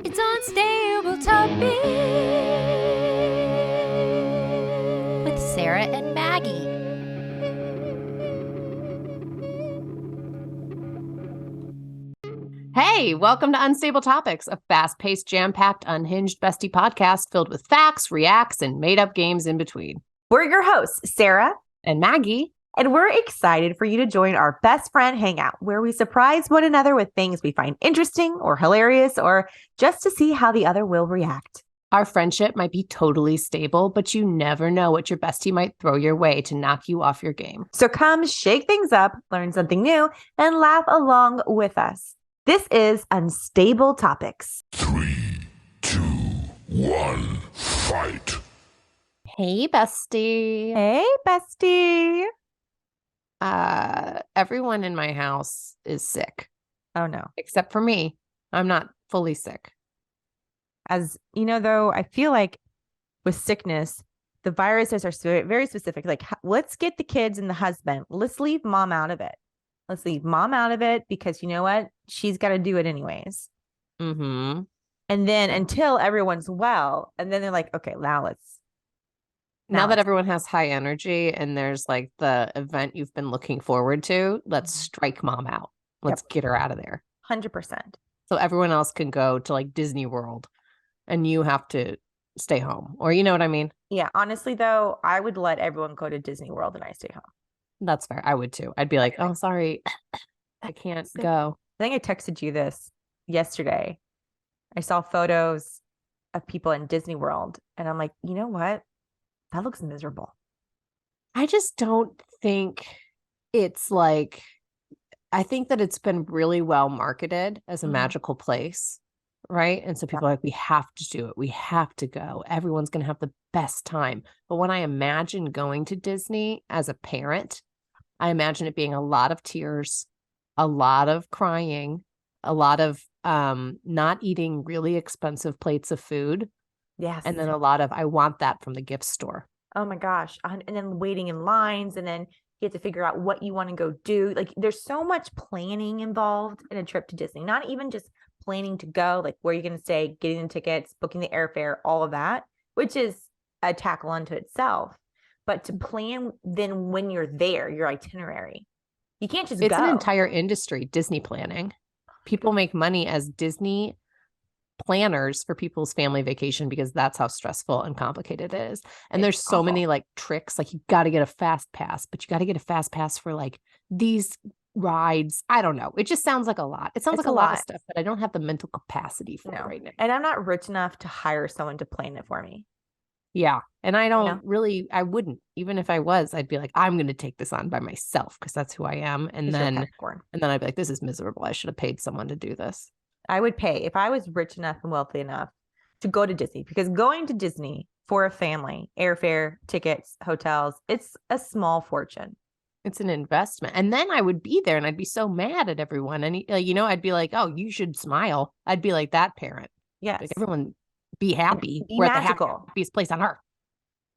It's Unstable Topics with Sarah and Maggie. Hey, welcome to Unstable Topics, a fast-paced, jam-packed, unhinged bestie podcast filled with facts, reacts, and made-up games in between. We're your hosts, Sarah and Maggie. And we're excited for you to join our best friend hangout, where we surprise one another with things we find interesting or hilarious, or just to see how the other will react. Our friendship might be totally stable, but you never know what your bestie might throw your way to knock you off your game. So come shake things up, learn something new, and laugh along with us. This is Unstable Topics. 3, 2, 1, fight. Hey, bestie. Hey, bestie. Everyone in my house is sick. Oh, no. Except for me. I'm not fully sick. As you know, though, I feel like with sickness, the viruses are very specific. Like, let's get the kids and the husband. Let's leave mom out of it. Let's leave mom out of it because you know what? She's got to do it anyways. Mm-hmm. And then until everyone's well, and then they're like, okay, now that everyone has high energy and there's like the event you've been looking forward to, let's strike mom out. Let's get her out of there. 100%. So everyone else can go to like Disney World and you have to stay home. Or you know what I mean? Yeah. Honestly, though, I would let everyone go to Disney World and I stay home. That's fair. I would too. I'd be like, oh, sorry, I can't go. I think I texted you this yesterday. I saw photos of people in Disney World and I'm like, you know what? That looks miserable. I just don't think it's like, I think that it's been really well marketed as a magical place, right? And so people are like, we have to do it. We have to go. Everyone's going to have the best time. But when I imagine going to Disney as a parent, I imagine it being a lot of tears, a lot of crying, a lot of not eating really expensive plates of food. Yes. And then a lot of, I want that from the gift store. Oh my gosh. And then waiting in lines and then you have to figure out what you want to go do. Like there's so much planning involved in a trip to Disney, not even just planning to go, like where you're going to stay, getting the tickets, booking the airfare, all of that, which is a tackle unto itself. But to plan then when you're there, your itinerary, you can't just go. It's an entire industry, Disney planning. People make money as Disney planners for people's family vacation because that's how stressful and complicated it is. And there's so many like tricks, like you got to get a fast pass, but you got to get a fast pass for like these rides. I don't know. It just sounds like a lot. It sounds like a lot of stuff, but I don't have the mental capacity for it right now. And I'm not rich enough to hire someone to plan it for me. Yeah. And I don't really, I wouldn't, even if I was, I'd be like, I'm going to take this on by myself because that's who I am. And then I'd be like, this is miserable. I should have paid someone to do this. I would pay if I was rich enough and wealthy enough to go to Disney, because going to Disney for a family, airfare, tickets, hotels, it's a small fortune. It's an investment. And then I would be there and I'd be so mad at everyone. And, you know, I'd be like, oh, you should smile. I'd be like that parent. Yes. Like, everyone be happy. Be We're magical. at the happiest place on earth.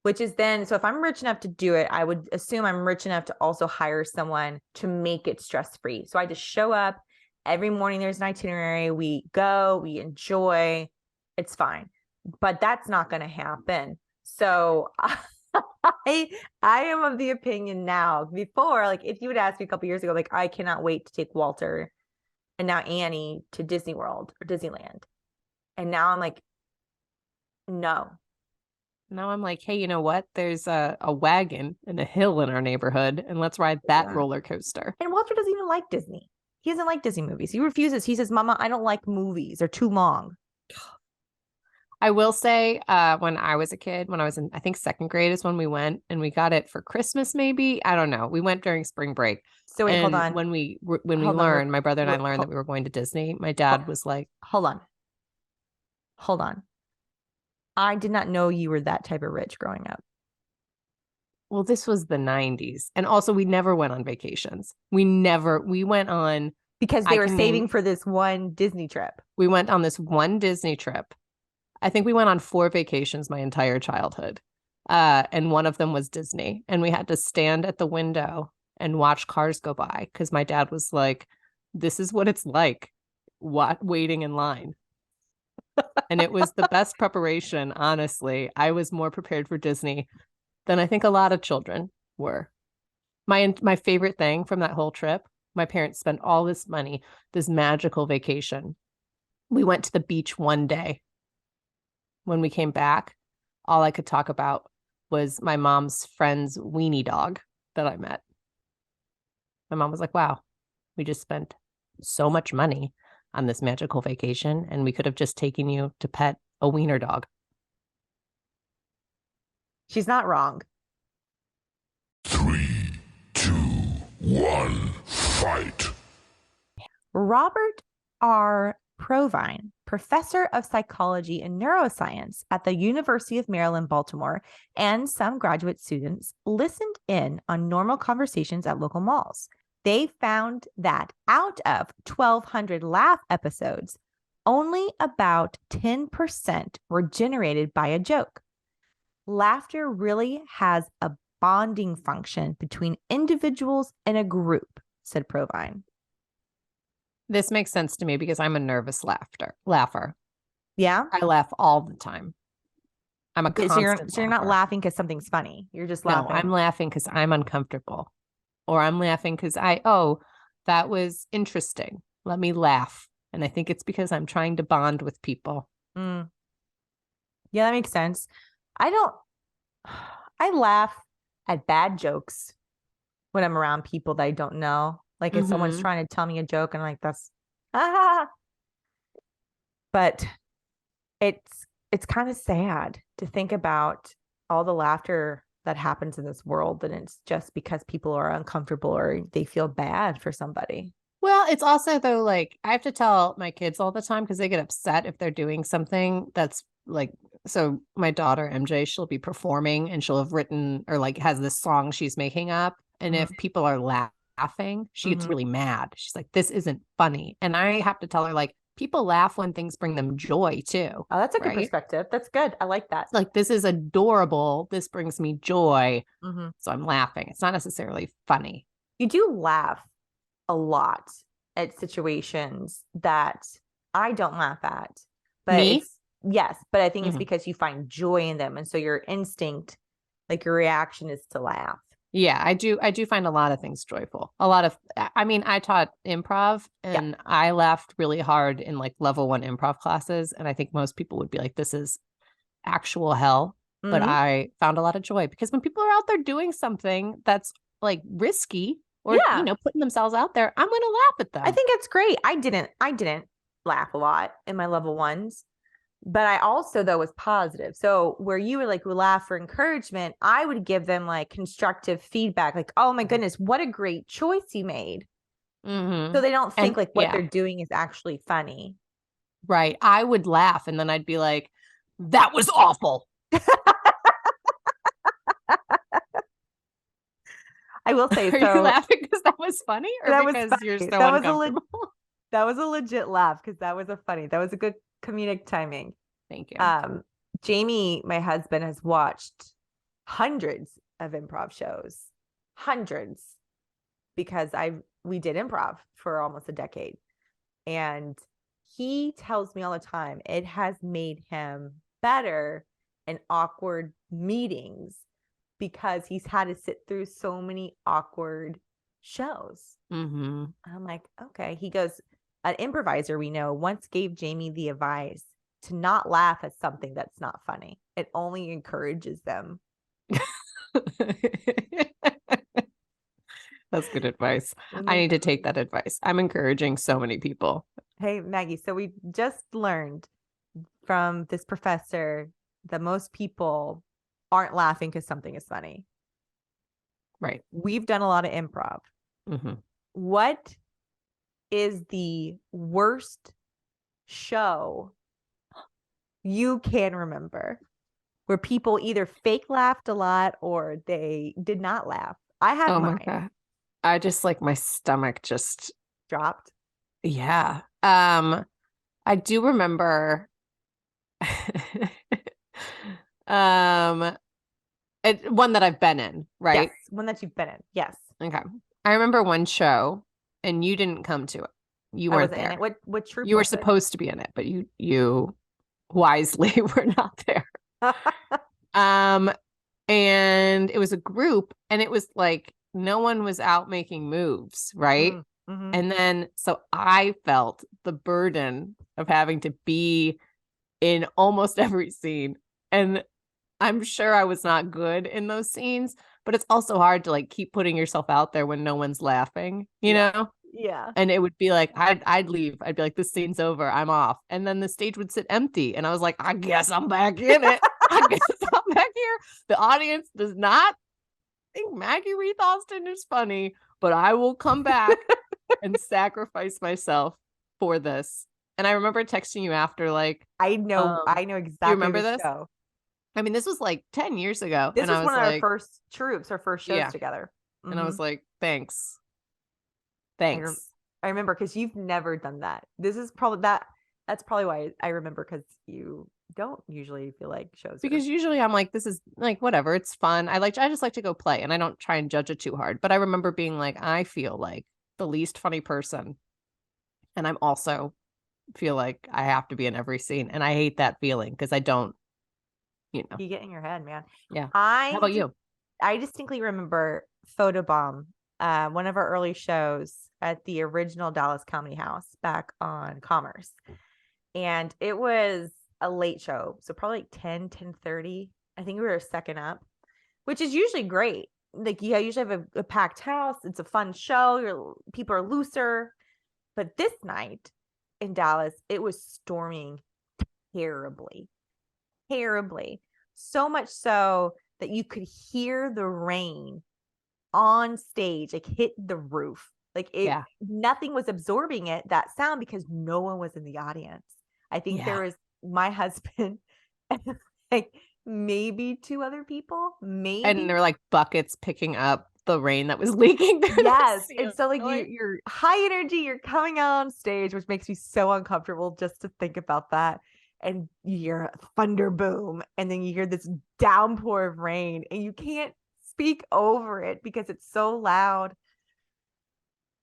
Which is then, so if I'm rich enough to do it, I would assume I'm rich enough to also hire someone to make it stress-free. So I just show up. Every morning there's an itinerary. We go, we enjoy. It's fine. But that's not going to happen. So I am of the opinion now, before, like if you would ask me a couple years ago, like I cannot wait to take Walter and now Annie to Disney World or Disneyland. And now I'm like, no. Now I'm like, hey, you know what? There's a wagon and a hill in our neighborhood and let's ride that roller coaster. And Walter doesn't even like Disney. He doesn't like Disney movies. He refuses. He says, Mama, I don't like movies. They're too long. I will say when I was a kid, when I was in, I think second grade is when we went and we got it for Christmas, maybe. I don't know. We went during spring break. So wait, hold on. When we learned, my brother and I learned that we were going to Disney, my dad was like, hold on. I did not know you were that type of rich growing up. Well, this was the 90s. And also we never went on vacations. We went on. Because they were saving for this one Disney trip. We went on this one Disney trip. I think we went on 4 vacations my entire childhood. And one of them was Disney. And we had to stand at the window and watch cars go by because my dad was like, this is what it's like waiting in line. And it was the best preparation, honestly. I was more prepared for Disney than I think a lot of children were. My favorite thing from that whole trip, my parents spent all this money, this magical vacation. We went to the beach one day. When we came back, all I could talk about was my mom's friend's weenie dog that I met. My mom was like, wow, we just spent so much money on this magical vacation, and we could have just taken you to pet a wiener dog. She's not wrong. 3, 2, 1, fight. Robert R. Provine, professor of psychology and neuroscience at the University of Maryland, Baltimore, and some graduate students listened in on normal conversations at local malls. They found that out of 1,200 laugh episodes, only about 10% were generated by a joke. Laughter really has a bonding function between individuals and a group, said Provine. This makes sense to me because I'm a nervous laugher. Yeah? I laugh all the time. I'm a constant So you're not laugher. laughing because something's funny. You're just No, laughing. I'm laughing because I'm uncomfortable. Or I'm laughing because that was interesting. Let me laugh. And I think it's because I'm trying to bond with people. Yeah, that makes sense. I laugh at bad jokes when I'm around people that I don't know. Like if someone's trying to tell me a joke and I'm like, that's, but it's kind of sad to think about all the laughter that happens in this world. And it's just because people are uncomfortable or they feel bad for somebody. Well, it's also though, like I have to tell my kids all the time because they get upset if they're doing something that's like, so my daughter MJ, she'll be performing and she'll have written or like has this song she's making up. And if people are laughing, she gets really mad. She's like, this isn't funny. And I have to tell her, like, people laugh when things bring them joy too. Oh, that's a good perspective. That's good. I like that. Like, this is adorable. This brings me joy. So I'm laughing. It's not necessarily funny. You do laugh a lot at situations that I don't laugh at. But Me? Yes, but I think it's because you find joy in them. And so your instinct, like your reaction is to laugh. Yeah, I do find a lot of things joyful. I taught improv and I laughed really hard in like level 1 improv classes. And I think most people would be like, this is actual hell. But I found a lot of joy because when people are out there doing something that's like risky or, putting themselves out there, I'm going to laugh at them. I think it's great. I didn't laugh a lot in my level 1s. But I also, though, was positive. So where you would like laugh for encouragement, I would give them like constructive feedback. Like, oh my goodness, what a great choice you made. So they don't think what they're doing is actually funny. Right. I would laugh and then I'd be like, that was awful. I will say, Are you laughing because that was funny or that because was you're so that uncomfortable? That was a legit laugh because that was that was a good comedic timing. Thank you. Jamie, my husband, has watched hundreds of improv shows, because we did improv for almost a decade. And he tells me all the time, it has made him better in awkward meetings because he's had to sit through so many awkward shows. I'm like, okay. He goes, an improviser we know once gave Jamie the advice to not laugh at something that's not funny. It only encourages them. That's good advice. I need to take that advice. I'm encouraging so many people. Hey, Maggie, so we just learned from this professor that most people aren't laughing because something is funny. Right. We've done a lot of improv. What is the worst show you can remember where people either fake laughed a lot or they did not laugh? I have mine. My God. I just like my stomach just dropped. Yeah. I do remember one that I've been in, right? Yes, one that you've been in. Yes. Okay. I remember one show and you didn't come to it. You weren't there. In it. What troupe? You were supposed to be in it, but you wisely. We're not there. And it was a group, and it was like no one was out making moves, right? Mm-hmm. And then so I felt the burden of having to be in almost every scene. And I'm sure I was not good in those scenes, but it's also hard to like keep putting yourself out there when no one's laughing, you know? Yeah. And it would be like, I'd leave. I'd be like, this scene's over. I'm off. And then the stage would sit empty. And I was like, I guess I'm back in it. I guess I'm back here. The audience does not think Maggie Reith Austin is funny, but I will come back and sacrifice myself for this. And I remember texting you after, like, I know exactly. you remember the this? show. I mean, this was like 10 years ago. This and was I was one of like, our first troops, our first shows Yeah. together. and I was like, thanks. I Thanks. remember because you've never done that. This is probably that's probably why I remember, because you don't usually feel like shows. Because usually I'm like, this is like, whatever, it's fun. I just like to go play, and I don't try and judge it too hard. But I remember being like, I feel like the least funny person. And I'm also feel like I have to be in every scene. And I hate that feeling because I don't, you get in your head, man. Yeah. How How about you? I distinctly remember Photobomb, one of our early shows at the original Dallas Comedy House back on Commerce. And it was a late show. So probably like 10:30. I think we were second up, which is usually great. Like, you usually have a packed house. It's a fun show. People are looser. But this night in Dallas, it was storming terribly. So much so that you could hear the rain on stage, like, hit the roof. Like, nothing was absorbing that sound, because no one was in the audience. I think there was my husband and like maybe two other people, maybe. And there were like buckets picking up the rain that was leaking through. Yes. And so like you're high energy, you're coming out on stage, which makes me so uncomfortable just to think about that. And you hear a thunder boom, and then you hear this downpour of rain, and you can't speak over it because it's so loud.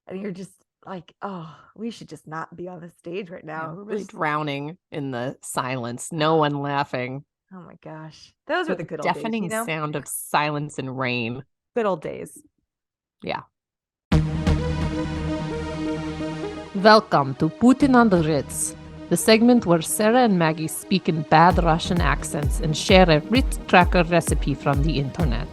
And you're just like, oh, we should just not be on the stage right now. We're really drowning in the silence. No one laughing. Oh my gosh. Those were the good old days. Deafening sound of silence and rain. Good old days. Yeah. Welcome to Putin on the Ritz, the segment where Sarah and Maggie speak in bad Russian accents and share a Ritz cracker recipe from the internet.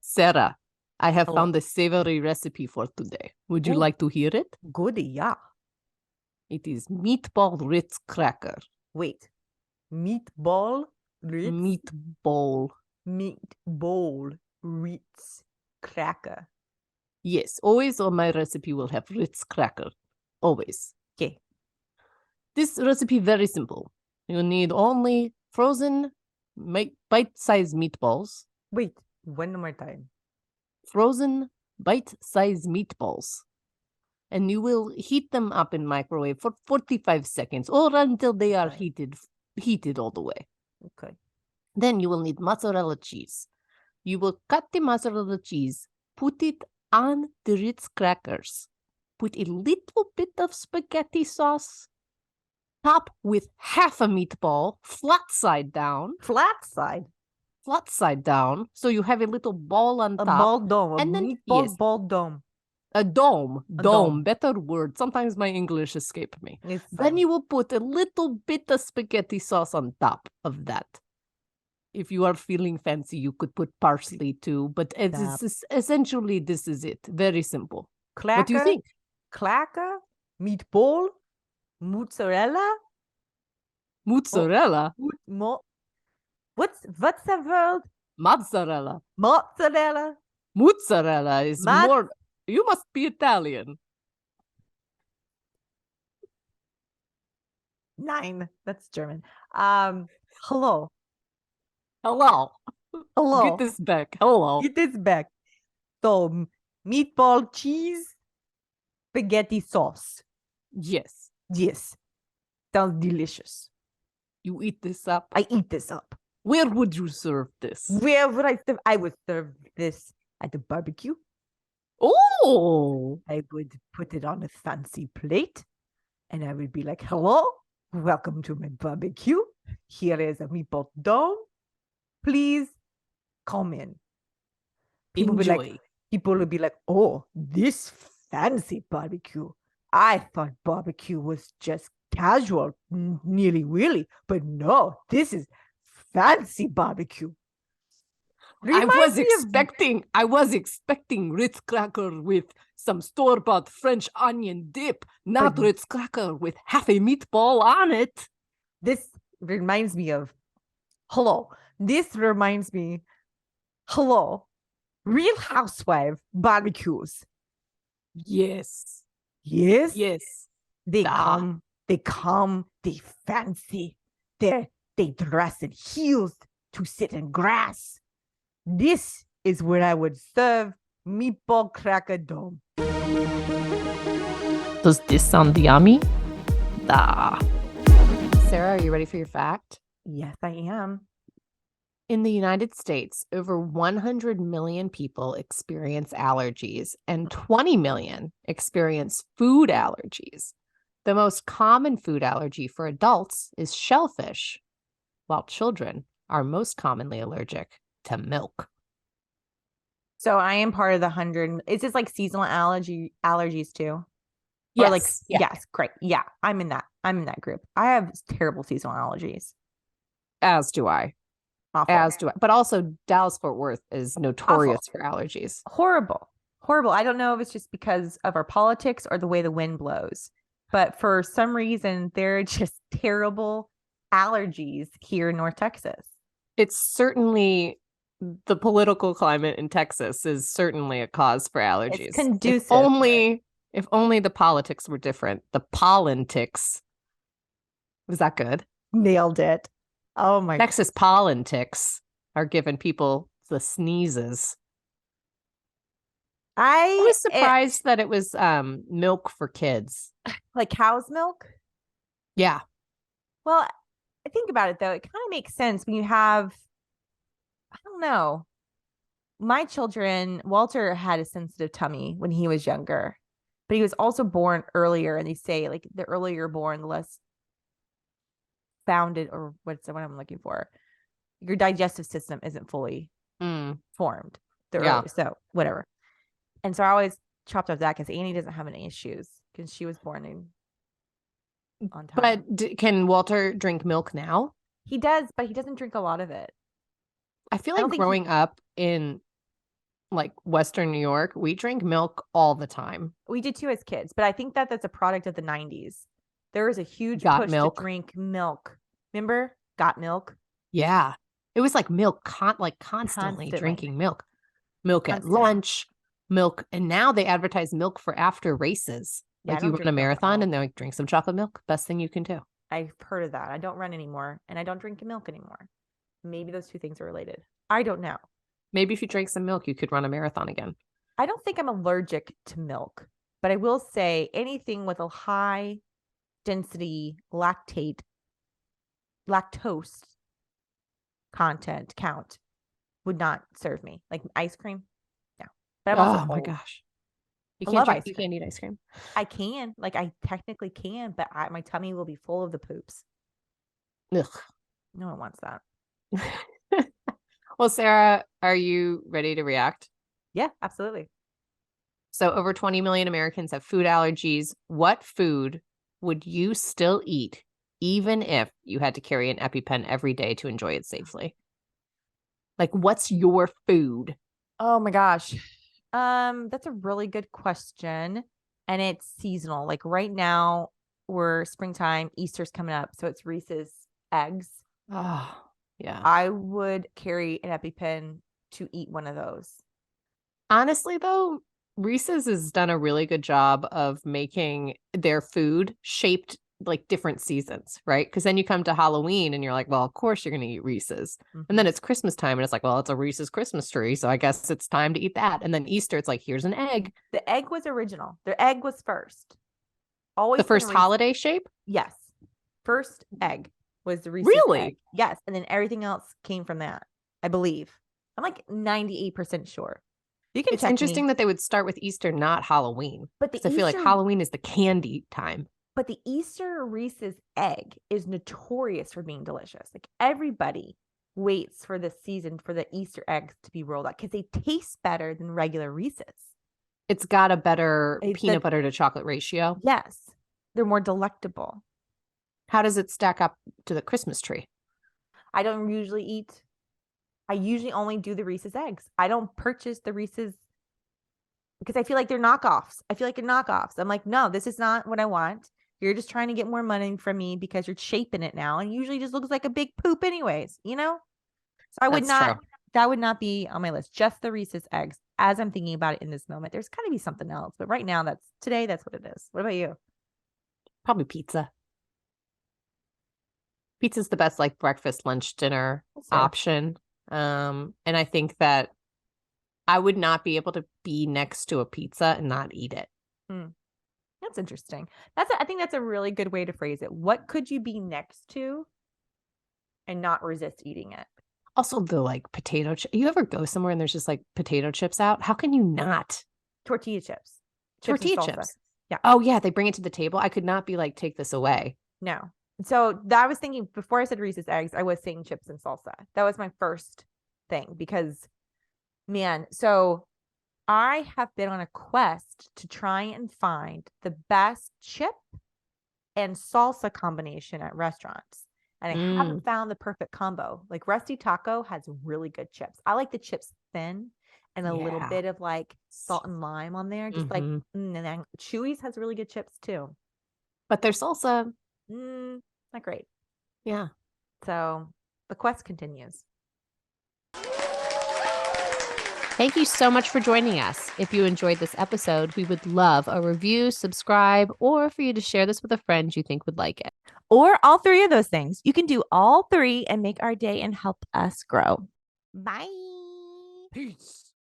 Sarah, I have found a savory recipe for today. Would you like to hear it? Good, yeah. It is meatball Ritz cracker. Wait. Meatball Ritz? Meatball Ritz cracker. Yes, always on my recipe will have Ritz cracker. Always. Okay. This recipe very simple. You need only frozen bite-sized meatballs. Wait, one more time. Frozen bite-sized meatballs. And you will heat them up in microwave for 45 seconds or until they are heated all the way. Okay. Then you will need mozzarella cheese. You will cut the mozzarella cheese, put it on the Ritz crackers, put a little bit of spaghetti sauce, top with half a meatball, flat side down. Flat side down. So you have a little ball on top. A ball dome. And A then, meatball yes. ball dome. A dome. dome. Better word. Sometimes my English escape me. It's Then you will put a little bit of spaghetti sauce on top of that. If you are feeling fancy, you could put parsley too. But essentially, this is it. Very simple. Cracker, what do you think? Cracker, meatball, mozzarella. Mozzarella? What's the word? Mozzarella. Mozzarella. Mozzarella is more... You must be Italian. 9. That's German. Hello. Get this back. Hello. Get this back. So, meatball, cheese, spaghetti sauce. Yes. Sounds delicious. You eat this up? I eat this up. Where would you serve this? Where would I serve? I would serve this at the barbecue. Oh! I would put it on a fancy plate, And I would be like, hello, welcome to my barbecue. Here is a meatball dome. Please come in. People would be like, oh, this fancy barbecue. I thought barbecue was just casual, nearly willy, but no, this is fancy barbecue. I was expecting Ritz cracker with some store-bought French onion dip, not Ritz cracker with half a meatball on it. This reminds me of, hello, Real Housewife barbecues. Yes. They come, they fancy. They dress in heels to sit in grass. This is where I would serve meatball cracker dome. Does this sound yummy? Sarah, are you ready for your fact? Yes, I am. In the United States, over 100 million people experience allergies and 20 million experience food allergies. The most common food allergy for adults is shellfish, while children are most commonly allergic to milk. So I am part of the 100. Is this like seasonal allergies too? Yes. Or like, yes, great. Yeah, I'm in that group. I have terrible seasonal allergies. As do I. Awful. But also Dallas-Fort Worth is notorious for allergies. Horrible. I don't know if it's just because of our politics or the way the wind blows, but for some reason, there are just terrible allergies here in North Texas. It's certainly the political climate in Texas is certainly a cause for allergies. It's conducive. If only the politics were different. The politics. Was that good? Nailed it. Oh my. Texas politics are giving people the sneezes. I was surprised that it was milk for kids. Like cow's milk? Yeah. Well, I think about it though. It kind of makes sense when you have, I don't know. My children, Walter had a sensitive tummy when he was younger, but he was also born earlier. And they say like the earlier you're born, the less founded, or what's the one I'm looking for? Your digestive system isn't fully formed. So whatever. And so I always chopped off that because Annie doesn't have any issues because she was born on time. But can Walter drink milk now? He does, but he doesn't drink a lot of it. I feel like growing up in like Western New York, we drink milk all the time. We did too as kids, but I think that that's a product of the 90s. There was a huge push to drink milk. Remember? Got milk? Yeah. It was like milk, constantly drinking milk. Milk at lunch, milk. And now they advertise milk for after races. Yeah, like you run a marathon and they're like, drink some chocolate milk. Best thing you can do. I've heard of that. I don't run anymore and I don't drink milk anymore. Maybe those two things are related. I don't know. Maybe if you drank some milk, you could run a marathon again. I don't think I'm allergic to milk, but I will say anything with a high density lactose count would not serve me. Like ice cream. No. But I'm also my gosh. You can't eat ice cream. I can. Like I technically can, but my tummy will be full of the poops. Ugh. No one wants that. Well, Sarah, are you ready to react? Yeah, absolutely. So over 20 million Americans have food allergies. What food would you still eat, even if you had to carry an EpiPen every day to enjoy it safely? Like, what's your food? Oh my gosh. That's a really good question. And it's seasonal. Like right now, we're springtime, Easter's coming up. So it's Reese's eggs. Oh, yeah. I would carry an EpiPen to eat one of those. Honestly, though, Reese's has done a really good job of making their food shaped like different seasons, right? Because then you come to Halloween and you're like, well, of course you're going to eat Reese's. Mm-hmm. And then it's Christmas time and it's like, well, it's a Reese's Christmas tree. So I guess it's time to eat that. And then Easter, it's like, here's an egg. The egg was original. The egg was first. Always the first holiday shape? Yes. First egg was the Reese's Really? egg. Yes. And then everything else came from that, I believe. I'm like 98% sure. You can It's interesting that they would start with Easter, not Halloween. But I feel like Halloween is the candy time. But the Easter Reese's egg is notorious for being delicious. Like everybody waits for the season for the Easter eggs to be rolled out because they taste better than regular Reese's. It's got a better It's peanut butter to chocolate ratio. Yes, they're more delectable. How does it stack up to the Christmas tree? I don't usually eat. I usually only do the Reese's eggs. I don't purchase the Reese's because I feel like they're knockoffs. I feel like they're knockoffs. I'm like, no, this is not what I want. You're just trying to get more money from me because you're shaping it now. And usually just looks like a big poop anyways, you know? So I would That's not, true. that would not be on my list. Just the Reese's eggs as I'm thinking about it in this moment. There's got to be something else. But right now, that's what it is. What about you? Probably pizza. Pizza's the best like breakfast, lunch, dinner That's fair. option. And I think that I would not be able to be next to a pizza and not eat it. That's interesting. I think that's a really good way to phrase it. What could you be next to and not resist eating it? Also, the like potato chip. You ever go somewhere and there's just like potato chips out? How can you not? Tortilla chips. Tortilla and salsa. chips. Yeah. Oh, yeah. They bring it to the table. I could not be like, take this away. No. So that I was thinking before I said Reese's eggs, I was saying chips and salsa. That was my first thing because, man, so I have been on a quest to try and find the best chip and salsa combination at restaurants. And I haven't found the perfect combo. Like Rusty Taco has really good chips. I like the chips thin and a little Yeah. bit of like salt and lime on there. Just like, Mhm. and then Chewy's has really good chips too. But their salsa, Not great. yeah. So the quest continues. Thank you so much for joining us. If you enjoyed this episode, we would love a review, subscribe, or for you to share this with a friend you think would like it. Or all three of those things. You can do all three and make our day and help us grow. Bye. Peace.